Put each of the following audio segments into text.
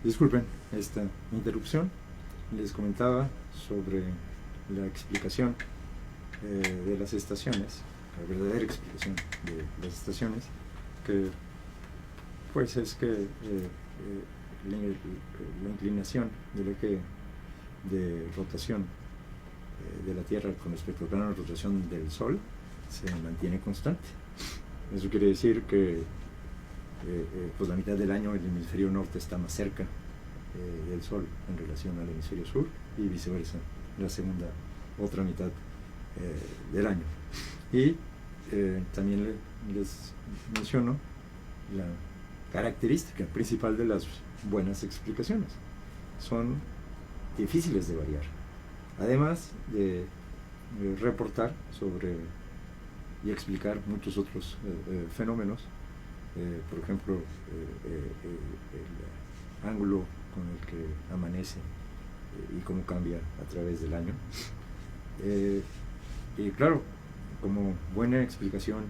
Disculpen esta interrupción. Les comentaba sobre la explicación de las estaciones, la verdadera explicación de las estaciones, que pues es que la inclinación del eje de rotación de la Tierra con respecto al plano de rotación del Sol se mantiene constante. Eso quiere decir que pues la mitad del año el hemisferio norte está más cerca del Sol en relación al hemisferio sur y viceversa, la otra mitad del año. Y también les menciono la característica principal de las buenas explicaciones: son difíciles de variar, además de reportar sobre y explicar muchos otros fenómenos, por ejemplo el ángulo con el que amanece y cómo cambia a través del año. Y claro, como buena explicación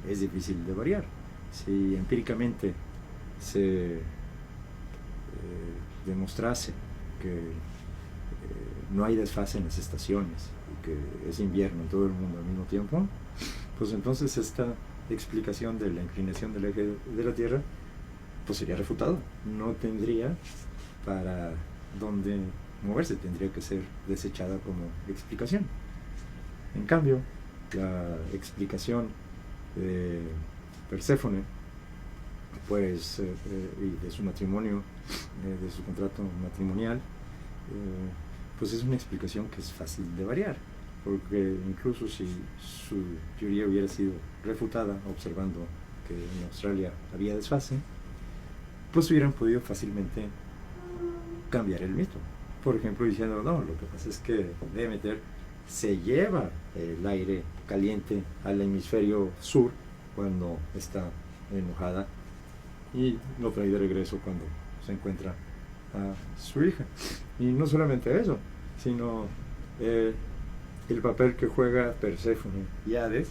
es difícil de variar. Si empíricamente se demostrase que no hay desfase en las estaciones y que es invierno en todo el mundo al mismo tiempo, pues entonces esta explicación de la inclinación del eje de la Tierra pues sería refutada, no tendría para dónde moverse, tendría que ser desechada como explicación. En cambio, la explicación de Perséfone, pues, y de su matrimonio, de su contrato matrimonial, pues es una explicación que es fácil de variar, porque incluso si su teoría hubiera sido refutada observando que en Australia había desfase, pues hubieran podido fácilmente cambiar el mito. Por ejemplo, diciendo, no, lo que pasa es que Demeter se lleva el aire caliente al hemisferio sur cuando está enojada y lo trae de regreso cuando se encuentra a su hija. Y no solamente eso, sino el papel que juega Perséfone y Hades,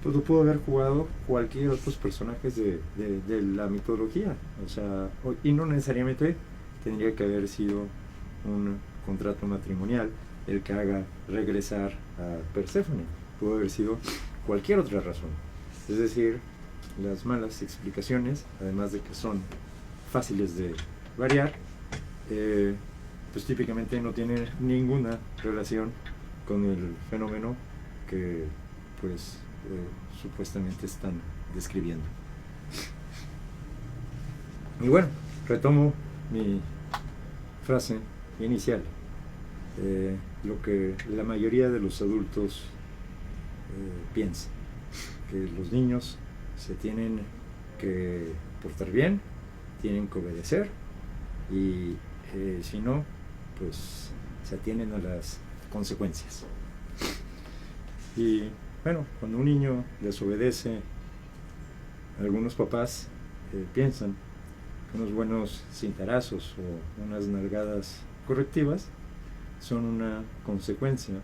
pues lo pudo haber jugado cualquier otros personajes de la mitología, o sea, y no necesariamente tendría que haber sido un contrato matrimonial el que haga regresar a Perséfone, pudo haber sido cualquier otra razón. Es decir, las malas explicaciones, además de que son fáciles de variar, pues típicamente no tienen ninguna relación con el fenómeno que pues supuestamente están describiendo. Y bueno, retomo mi frase inicial. Lo que la mayoría de los adultos piensa, que los niños se tienen que portar bien, tienen que obedecer y si no, pues se atienen a las consecuencias. Y bueno, cuando un niño desobedece, algunos papás piensan que unos buenos cintarazos o unas nalgadas correctivas son una consecuencia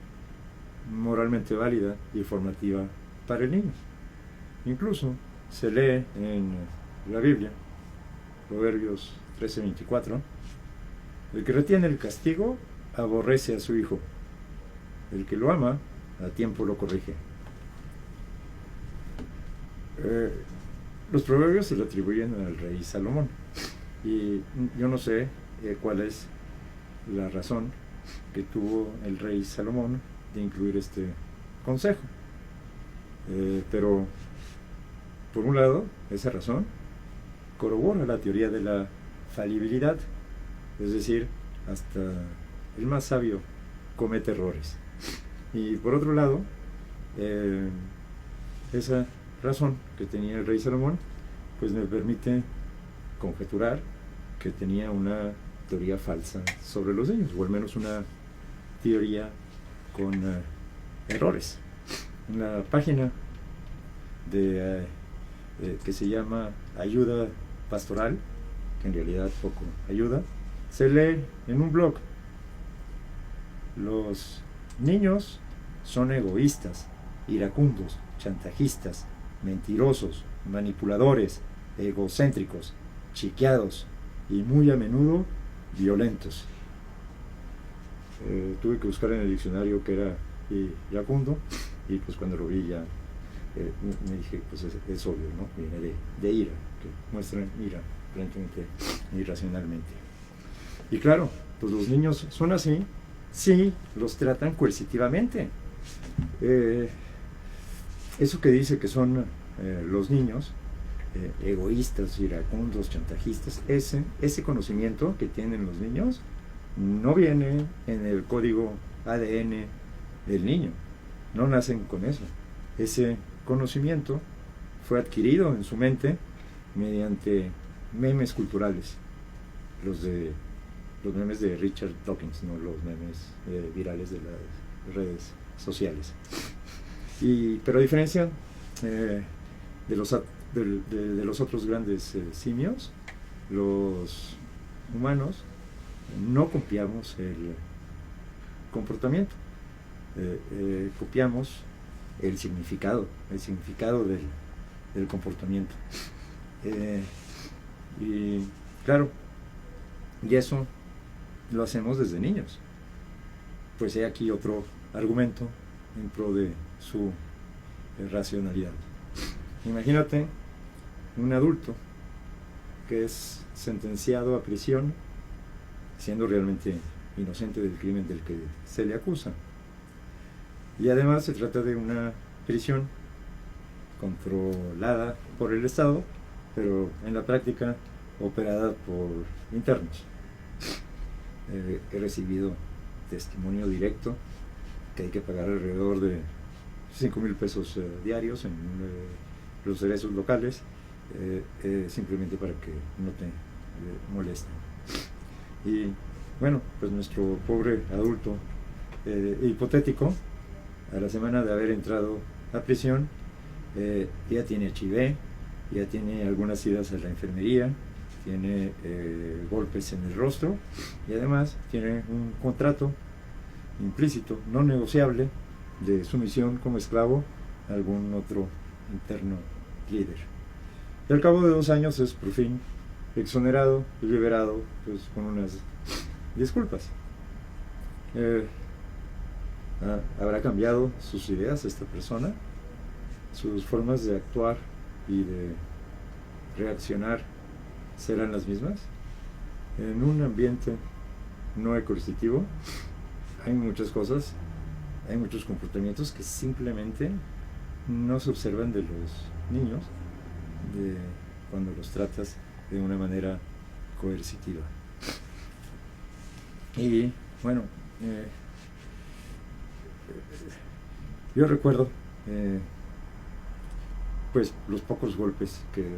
moralmente válida y formativa para el niño. Incluso se lee en la Biblia, Proverbios 13:24, el que retiene el castigo aborrece a su hijo, el que lo ama a tiempo lo corrige. Los proverbios se le atribuyen al rey Salomón y yo no sé cuál es la razón que tuvo el rey Salomón de incluir este consejo, pero por un lado esa razón corrobora la teoría de la falibilidad, es decir, hasta el más sabio comete errores, y por otro lado esa razón que tenía el rey Salomón pues me permite conjeturar que tenía una teoría falsa sobre los niños, o al menos una teoría con errores. En la página que se llama Ayuda Pastoral, que en realidad poco ayuda, se lee en un blog: los niños son egoístas, iracundos, chantajistas, mentirosos, manipuladores, egocéntricos, chiqueados, y muy a menudo violentos. Tuve que buscar en el diccionario qué era iracundo, y pues cuando lo vi ya me dije, pues es obvio, ¿no? Viene de ira, que muestran ira aparentemente irracionalmente. Y claro, pues los niños son así si los tratan coercitivamente. Eso que dice que son los niños egoístas, iracundos, chantajistas, ese conocimiento que tienen los niños no viene en el código ADN del niño, no nacen con eso. Ese conocimiento fue adquirido en su mente mediante memes culturales, los memes de Richard Dawkins, no los memes virales de las redes sociales. Pero a diferencia de los otros grandes simios, los humanos no copiamos el comportamiento, copiamos el significado del comportamiento. Y claro, y eso lo hacemos desde niños. Pues he aquí otro argumento en pro de su racionalidad. Imagínate un adulto que es sentenciado a prisión siendo realmente inocente del crimen del que se le acusa. Y además se trata de una prisión controlada por el Estado, pero en la práctica operada por internos. He recibido testimonio directo que hay que pagar alrededor de 5,000 pesos diarios en los cerezos locales, simplemente para que no te molesten. Y bueno, pues nuestro pobre adulto hipotético, a la semana de haber entrado a prisión, ya tiene HIV, ya tiene algunas idas a la enfermería, tiene golpes en el rostro, y además tiene un contrato implícito, no negociable, de sumisión como esclavo a algún otro interno líder. Y al cabo de 2 años es por fin exonerado y liberado, pues con unas disculpas. ¿Habrá cambiado sus ideas esta persona? ¿Sus formas de actuar y de reaccionar serán las mismas? En un ambiente no coercitivo hay muchas cosas, hay muchos comportamientos que simplemente no se observan de los niños cuando los tratas de una manera coercitiva. Y bueno, yo recuerdo pues los pocos golpes que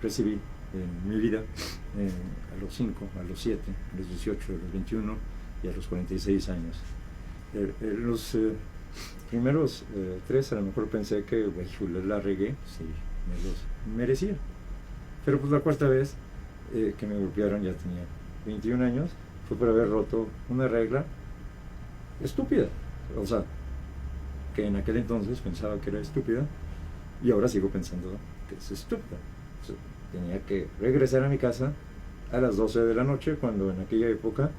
recibí en mi vida, a los 5, a los 7, a los 18, a los 21 y a los 46 años. Los primeros 3 a lo mejor pensé que la regué, sí, me los merecía. Pero pues la cuarta vez que me golpearon, ya tenía 21 años, fue por haber roto una regla estúpida. O sea, que en aquel entonces pensaba que era estúpida y ahora sigo pensando que es estúpida. O sea, tenía que regresar a mi casa a las 12 de la noche, cuando en aquella época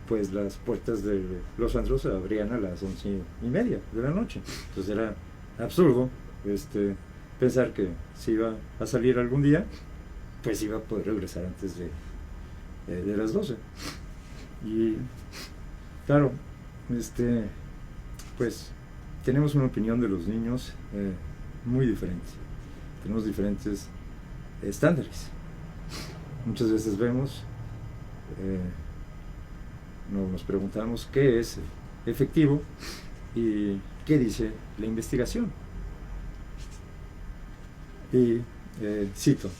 pues las puertas de los antros se abrían a las 11:30 de la noche. Entonces era absurdo pensar que si iba a salir algún día, pues iba a poder regresar antes de las 12. Y claro, pues tenemos una opinión de los niños muy diferente. Tenemos diferentes estándares. Muchas veces vemos, nos preguntamos qué es efectivo y qué dice la investigación. Y cito: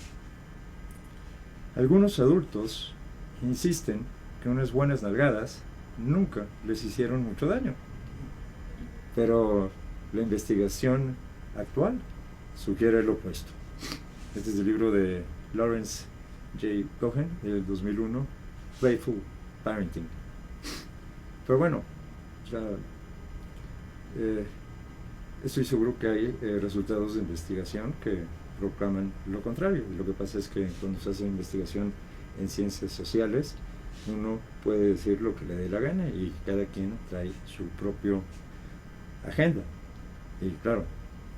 algunos adultos insisten que unas buenas nalgadas nunca les hicieron mucho daño, pero la investigación actual sugiere lo opuesto. Este es el libro de Lawrence J. Cohen del 2001, Playful Parenting. Pero bueno, ya, estoy seguro que hay resultados de investigación que proclaman lo contrario. Lo que pasa es que cuando se hace investigación en ciencias sociales uno puede decir lo que le dé la gana y cada quien trae su propio agenda. Y claro,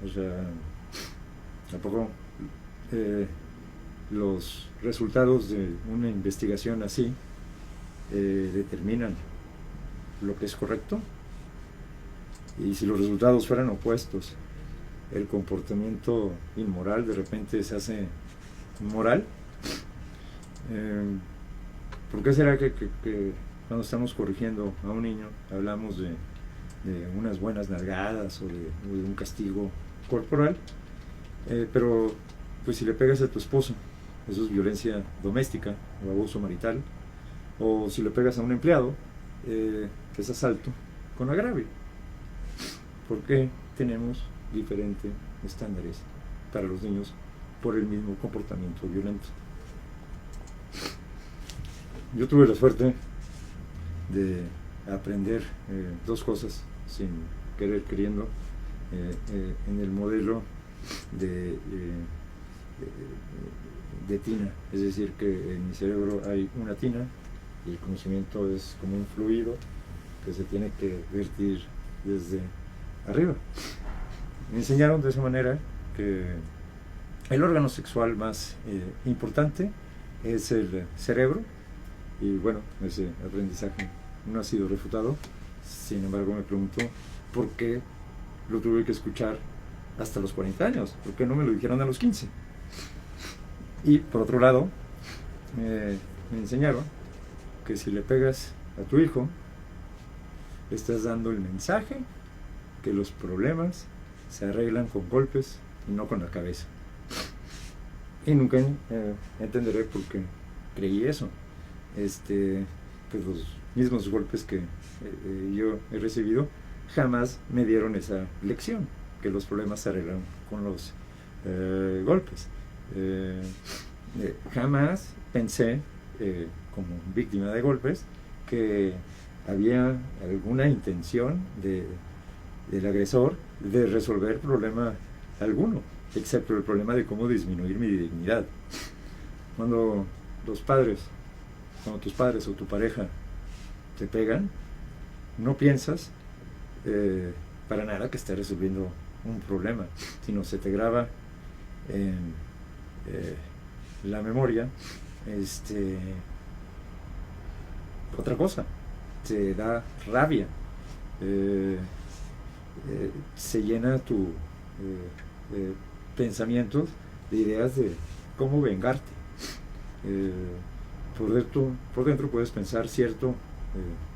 o sea, tampoco los resultados de una investigación así determinan lo que es correcto, y si los resultados fueran opuestos, el comportamiento inmoral de repente se hace moral. ¿Por qué será que cuando estamos corrigiendo a un niño hablamos de unas buenas nalgadas o de un castigo corporal, pero pues si le pegas a tu esposo, eso es violencia doméstica o abuso marital, o si le pegas a un empleado, es asalto con agravio? ¿Por qué tenemos diferentes estándares para los niños por el mismo comportamiento violento? Yo tuve la suerte de aprender dos cosas sin querer queriendo en el modelo de tina, es decir, que en mi cerebro hay una tina y el conocimiento es como un fluido que se tiene que vertir desde arriba. Me enseñaron de esa manera que el órgano sexual más importante es el cerebro, y bueno, ese aprendizaje no ha sido refutado. Sin embargo, me pregunto por qué lo tuve que escuchar hasta los 40 años, por qué no me lo dijeron a los 15. Y por otro lado, me enseñaron que si le pegas a tu hijo, le estás dando el mensaje que los problemas se arreglan con golpes y no con la cabeza. Y nunca entenderé por qué creí eso. Pues los mismos golpes que yo he recibido jamás me dieron esa lección, que los problemas se arreglan con los golpes. Jamás pensé, como víctima de golpes, que había alguna intención del agresor de resolver problema alguno, excepto el problema de cómo disminuir mi dignidad. Cuando tus padres o tu pareja te pegan, no piensas para nada que estés resolviendo un problema, sino se te graba en la memoria otra cosa, te da rabia, se llena tu pensamientos de ideas de cómo vengarte. Por dentro puedes pensar, cierto,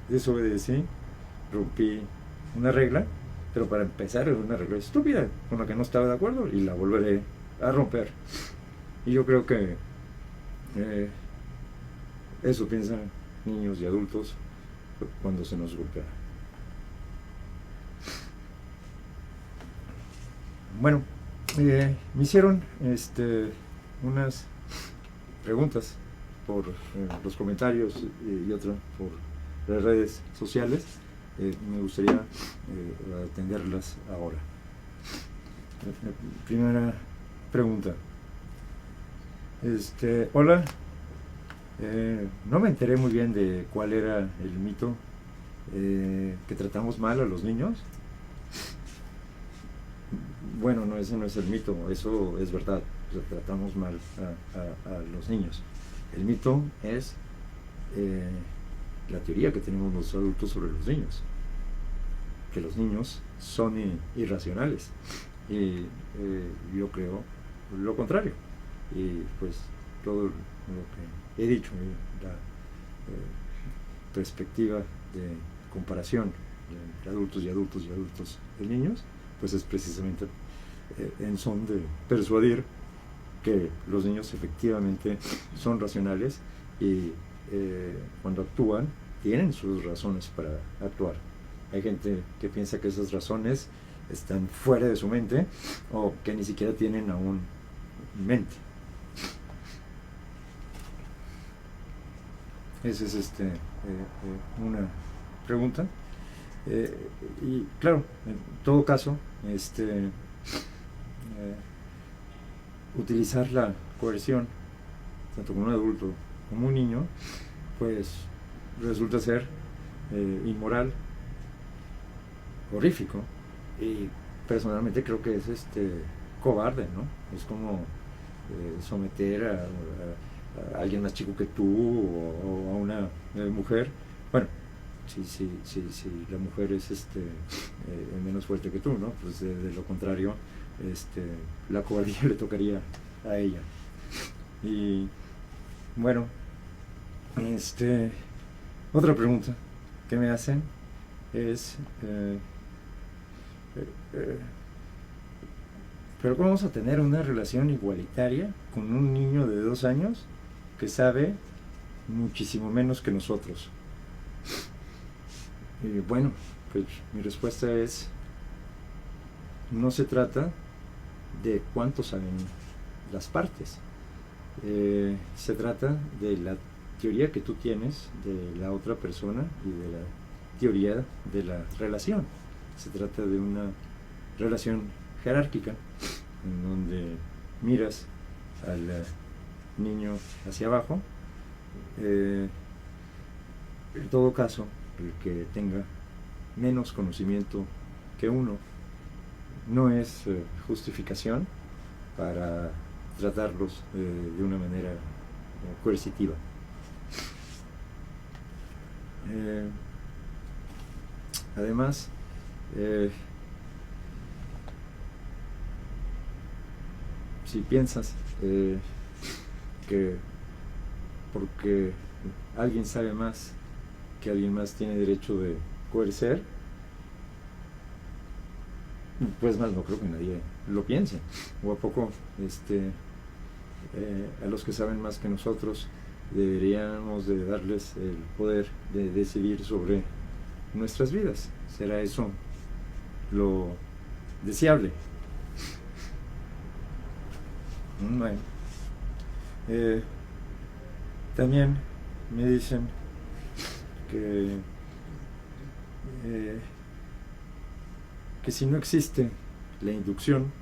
desobedecí, rompí una regla, pero para empezar es una regla estúpida con la que no estaba de acuerdo y la volveré a romper. Y yo creo que eso piensan niños y adultos cuando se nos golpea. Bueno, me hicieron unas preguntas por los comentarios y otra por las redes sociales. Me gustaría atenderlas ahora. Primera pregunta. Hola, no me enteré muy bien de cuál era el mito que tratamos mal a los niños. Bueno, no, ese no es el mito, eso es verdad, o sea, tratamos mal a los niños. El mito es la teoría que tenemos los adultos sobre los niños, que los niños son irracionales, y yo creo lo contrario. Y pues todo lo que he dicho, la perspectiva de comparación entre adultos y adultos y adultos y niños, pues es precisamente en son de persuadir que los niños efectivamente son racionales y cuando actúan tienen sus razones para actuar. Hay gente que piensa que esas razones están fuera de su mente o que ni siquiera tienen aún mente. Esa es una pregunta. Y claro, en todo caso, utilizar la coerción, tanto con un adulto como un niño, pues resulta ser inmoral, horrífico, y personalmente creo que es cobarde, ¿no? Es como someter a alguien más chico que tú o a una mujer. Bueno, si la mujer es menos fuerte que tú, ¿no? Pues de lo contrario, la cobardía le tocaría a ella. Y bueno, otra pregunta que me hacen es pero ¿cómo vamos a tener una relación igualitaria con un niño de 2 años que sabe muchísimo menos que nosotros? Y bueno, pues mi respuesta es: no se trata de cuánto saben las partes, se trata de la teoría que tú tienes de la otra persona y de la teoría de la relación. Se trata de una relación jerárquica en donde miras al niño hacia abajo. En todo caso, el que tenga menos conocimiento que uno no es justificación para tratarlos de una manera coercitiva. Además, si piensas que porque alguien sabe más, que alguien más tiene derecho de coercer, pues más no creo que nadie lo piense. ¿O a poco a los que saben más que nosotros deberíamos de darles el poder de decidir sobre nuestras vidas? ¿Será eso lo deseable? Bueno, también me dicen que si no existe la inducción,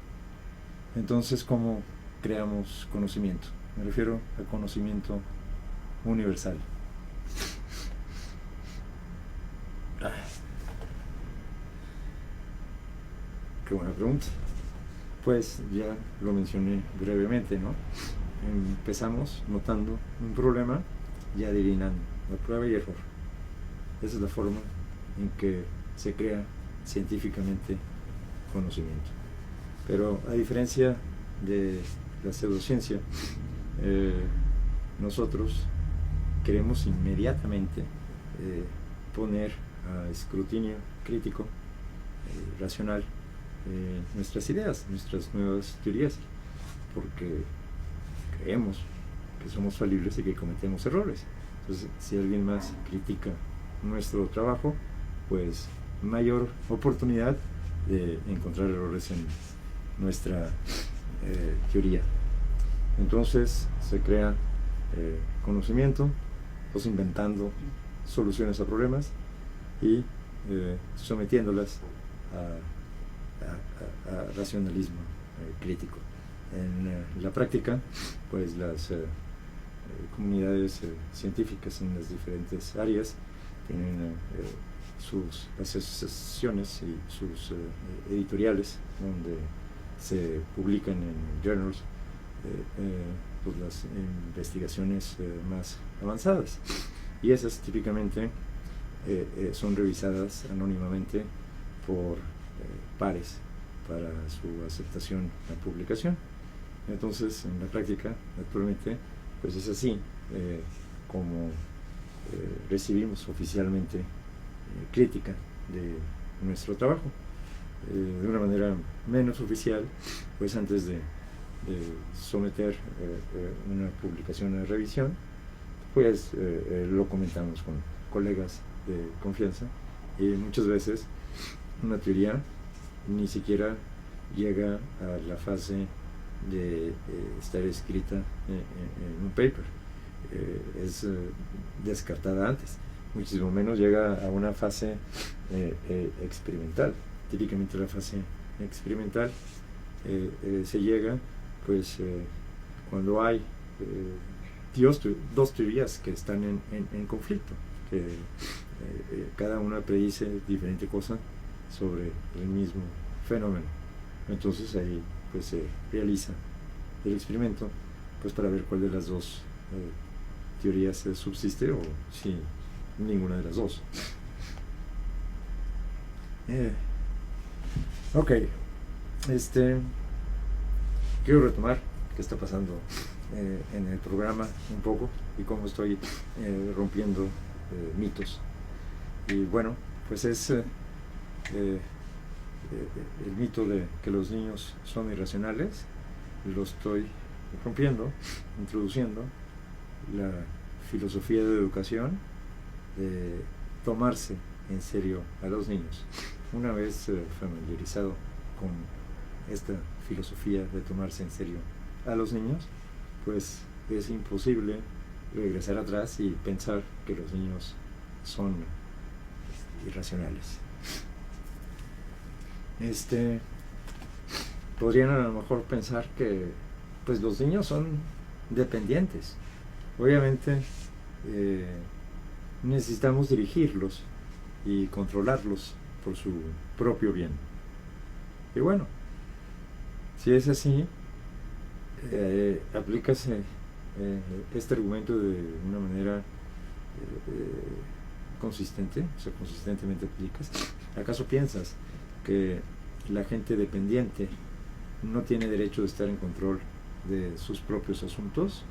entonces ¿cómo creamos conocimiento? Me refiero al conocimiento universal. Qué buena pregunta. Pues ya lo mencioné brevemente, ¿no? Empezamos notando un problema y adivinando, la prueba y error. Esa es la forma en que se crea científicamente conocimiento. Pero a diferencia de la pseudociencia, nosotros queremos inmediatamente poner a escrutinio crítico, racional, nuestras ideas, nuestras nuevas teorías, porque creemos que somos falibles y que cometemos errores. Entonces, si alguien más critica nuestro trabajo, pues mayor oportunidad de encontrar errores en nuestra teoría. Entonces se crea conocimiento, pues inventando soluciones a problemas y sometiéndolas a racionalismo crítico. En la práctica, pues las comunidades científicas en las diferentes áreas tienen sus asociaciones y sus editoriales donde se publican en journals pues las investigaciones más avanzadas, y esas típicamente son revisadas anónimamente por pares para su aceptación a publicación. Entonces, en la práctica, actualmente, pues es así como recibimos oficialmente crítica de nuestro trabajo. De una manera menos oficial, pues antes de someter una publicación a revisión, pues lo comentamos con colegas de confianza, y muchas veces una teoría ni siquiera llega a la fase de estar escrita en un paper, es descartada antes, muchísimo menos llega a una fase experimental. Típicamente la fase experimental se llega pues cuando hay dos teorías que están en conflicto, que cada una predice diferente cosa sobre el mismo fenómeno. Entonces ahí pues se realiza el experimento pues para ver cuál de las dos teorías subsiste o si ninguna de las dos. Ok, quiero retomar qué está pasando en el programa un poco y cómo estoy rompiendo mitos. Y bueno, pues es el mito de que los niños son irracionales, lo estoy rompiendo, introduciendo la filosofía de educación de tomarse en serio a los niños. Una vez familiarizado con esta filosofía de tomarse en serio a los niños, pues es imposible regresar atrás y pensar que los niños son irracionales. Podrían a lo mejor pensar que pues los niños son dependientes. Obviamente necesitamos dirigirlos y controlarlos por su propio bien. Y bueno, si es así, aplícase este argumento de una manera consistente, o sea, consistentemente aplicas. ¿Acaso piensas que la gente dependiente no tiene derecho de estar en control de sus propios asuntos?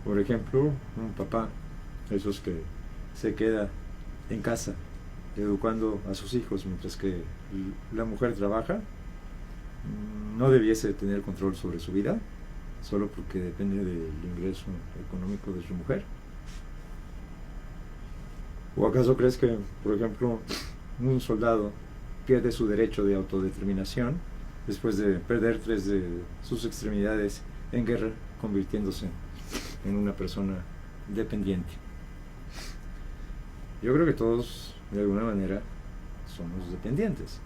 Por ejemplo, un papá, esos que se queda en casa educando a sus hijos mientras que la mujer trabaja, no debiese tener control sobre su vida solo porque depende del ingreso económico de su mujer. ¿O acaso crees que, por ejemplo, un soldado pierde su derecho de autodeterminación después de perder 3 de sus extremidades en guerra, convirtiéndose en una persona dependiente? Yo creo que todos, de alguna manera, somos dependientes.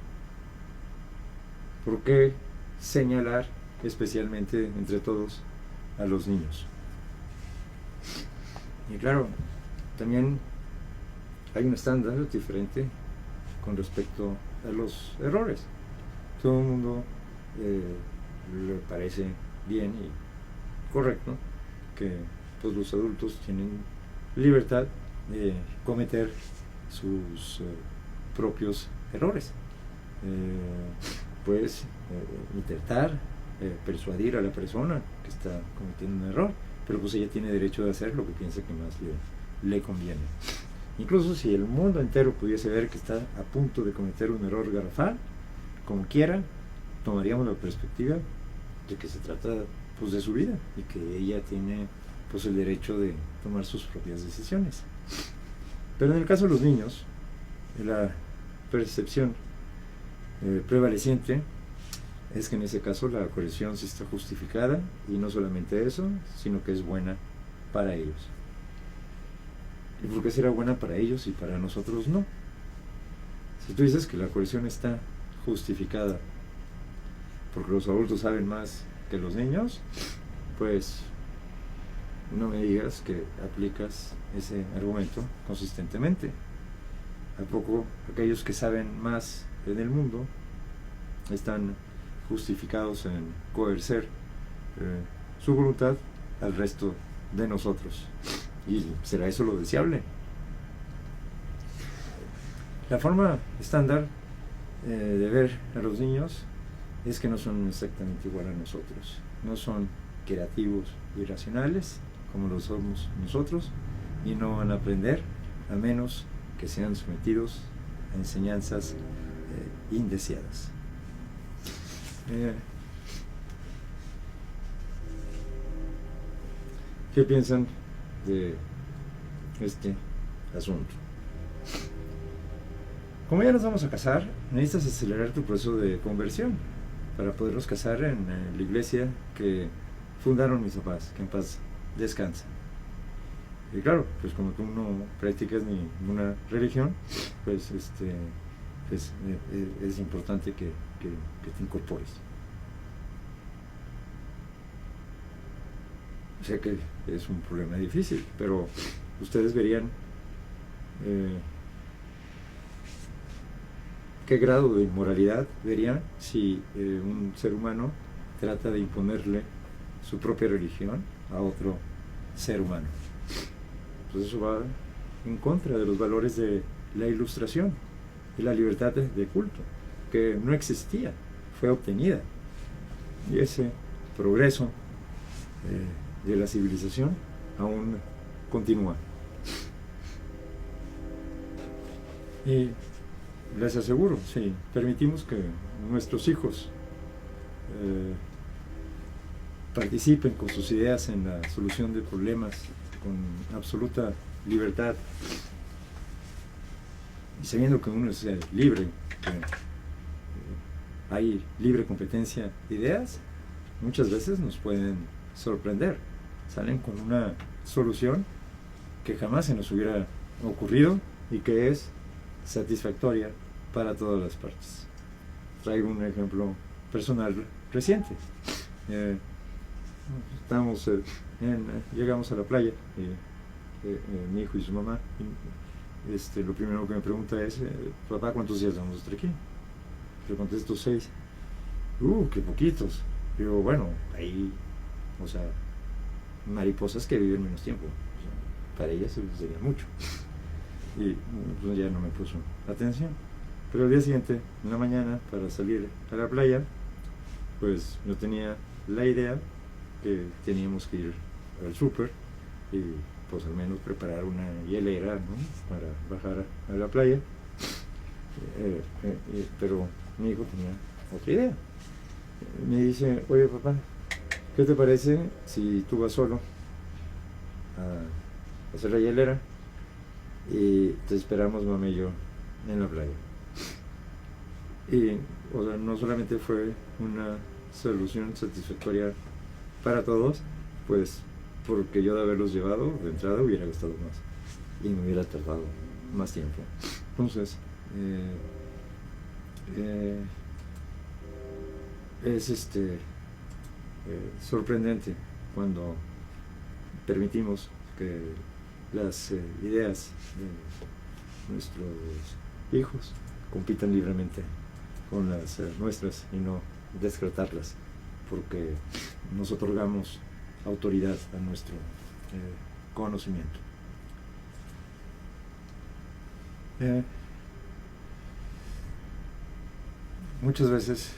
¿Por qué señalar especialmente entre todos a los niños? Y claro, también hay un estándar diferente con respecto a los errores. Todo el mundo le parece bien y correcto que pues, los adultos tienen libertad de cometer sus propios errores. Puedes intentar persuadir a la persona que está cometiendo un error, pero pues ella tiene derecho de hacer lo que piensa que más le conviene. Incluso si el mundo entero pudiese ver que está a punto de cometer un error garrafal, como quiera, tomaríamos la perspectiva de que se trata pues, de su vida y que ella tiene pues, el derecho de tomar sus propias decisiones. Pero en el caso de los niños, la percepción prevaleciente es que en ese caso la corrección sí está justificada y no solamente eso, sino que es buena para ellos. ¿Y por qué será buena para ellos y para nosotros no? Si tú dices que la corrección está justificada porque los adultos saben más que los niños, pues no me digas que aplicas ese argumento consistentemente. ¿A poco aquellos que saben más en el mundo están justificados en coercer su voluntad al resto de nosotros? ¿Y será eso lo deseable? La forma estándar de ver a los niños es que no son exactamente igual a nosotros. No son creativos y racionales como lo somos nosotros y no van a aprender a menos que sean sometidos a enseñanzas indeseadas. ¿Qué piensan de este asunto? Como ya nos vamos a casar, necesitas acelerar tu proceso de conversión para podernos casar en la iglesia que fundaron mis papás, que en paz descansa. Y claro, pues como tú no practicas ninguna religión, pues es importante que te incorpores. Sé que es un problema difícil, pero ustedes verían qué grado de inmoralidad verían si un ser humano trata de imponerle su propia religión a otro ser humano. Entonces eso va en contra de los valores de la Ilustración y la libertad de culto, que no existía, fue obtenida. Y ese progreso de la civilización aún continúa. Y les aseguro, si permitimos que nuestros hijos participen con sus ideas en la solución de problemas con absoluta libertad, y sabiendo que uno es libre, que hay libre competencia de ideas, muchas veces nos pueden sorprender. Salen con una solución que jamás se nos hubiera ocurrido y que es satisfactoria para todas las partes. Traigo un ejemplo personal reciente. Llegamos a la playa, mi hijo y su mamá. Lo primero que me pregunta es, papá, ¿cuántos días vamos a estar aquí? Le contesto 6. Qué poquitos. Digo, bueno, hay, mariposas que viven menos tiempo. Para ellas eso sería mucho. Y pues ya no me puso atención. Pero el día siguiente, en la mañana, para salir a la playa, pues yo tenía la idea que teníamos que ir al súper y pues al menos preparar una hielera, ¿no?, para bajar a la playa. Pero mi hijo tenía otra idea. Me dice, oye papá, ¿qué te parece si tú vas solo a hacer la hielera y te esperamos mamá y yo en la playa? Y no solamente fue una solución satisfactoria para todos, pues porque yo de haberlos llevado de entrada hubiera gastado más y me hubiera tardado más tiempo. Entonces es sorprendente cuando permitimos que las ideas de nuestros hijos compitan libremente con las nuestras y no descartarlas, porque nos otorgamos autoridad a nuestro conocimiento. Muchas veces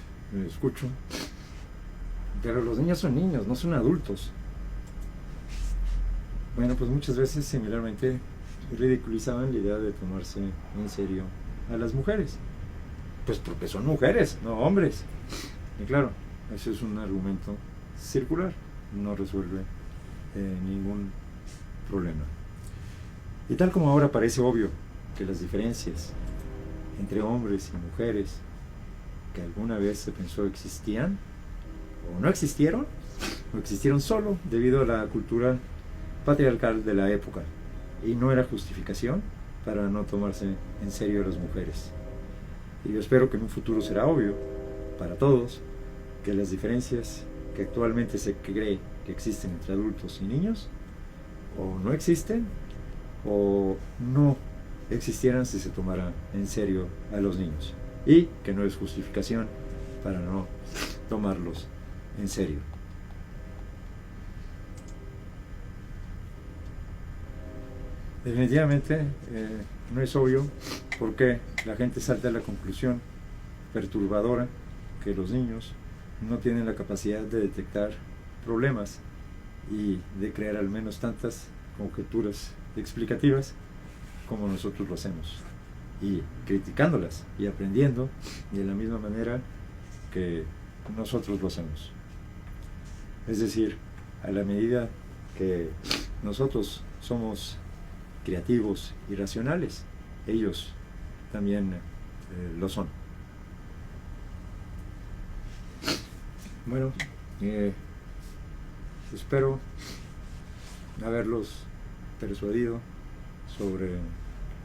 escucho, pero los niños son niños, no son adultos. Bueno, pues muchas veces similarmente ridiculizaban la idea de tomarse en serio a las mujeres. Pues porque son mujeres, no hombres. Y claro, ese es un argumento circular, no resuelve ningún problema. Y tal como ahora parece obvio que las diferencias entre hombres y mujeres que alguna vez se pensó existían, o no existieron, o existieron solo debido a la cultura patriarcal de la época, y no era justificación para no tomarse en serio a las mujeres. Y yo espero que en un futuro será obvio para todos que las diferencias que actualmente se cree que existen entre adultos y niños o no existen o no existieran si se tomara en serio a los niños, y que no es justificación para no tomarlos en serio. Definitivamente no es obvio por qué la gente salta a la conclusión perturbadora que los niños no tienen la capacidad de detectar problemas y de crear al menos tantas conjeturas explicativas como nosotros lo hacemos, y criticándolas y aprendiendo de la misma manera que nosotros lo hacemos. Es decir, a la medida que nosotros somos creativos y racionales, ellos también lo son. Bueno, espero haberlos persuadido sobre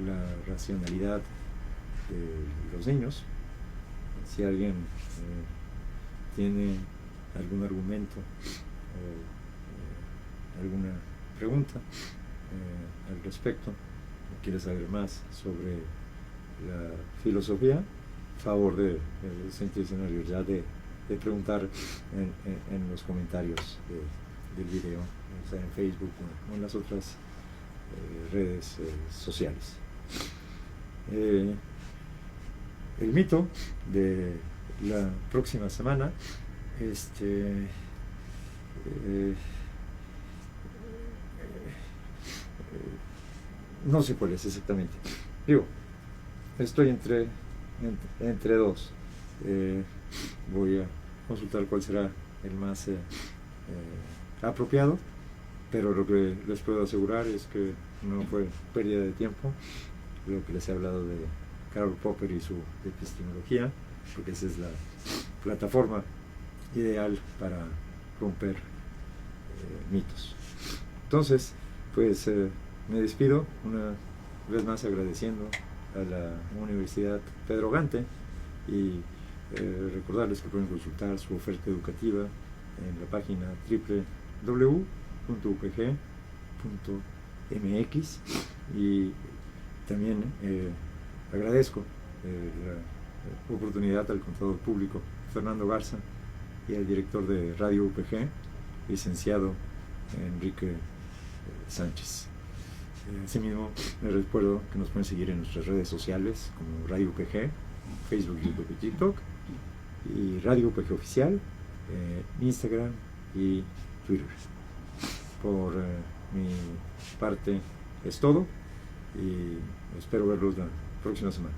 la racionalidad de los niños. Si alguien tiene algún argumento alguna pregunta al respecto, quiere saber más sobre la filosofía, favor de sentirse en la libertad de preguntar en los comentarios del video, o sea, en Facebook o en las otras redes sociales. El mito de la próxima semana, no sé cuál es exactamente. Digo, estoy entre dos. Voy a consultar cuál será el más apropiado, pero lo que les puedo asegurar es que no fue pérdida de tiempo lo que les he hablado de Karl Popper y su epistemología, porque esa es la plataforma ideal para romper mitos. Entonces, pues me despido una vez más agradeciendo a la Universidad Pedro Gante y recordarles que pueden consultar su oferta educativa en la página www.upg.mx, y también agradezco la oportunidad al contador público Fernando Garza y al director de Radio UPG, licenciado Enrique Sánchez. Asimismo, les recuerdo que nos pueden seguir en nuestras redes sociales como Radio UPG, Facebook, YouTube y TikTok, y Radio UPG Oficial, Instagram y Twitter. Por mi parte es todo y espero verlos la próxima semana.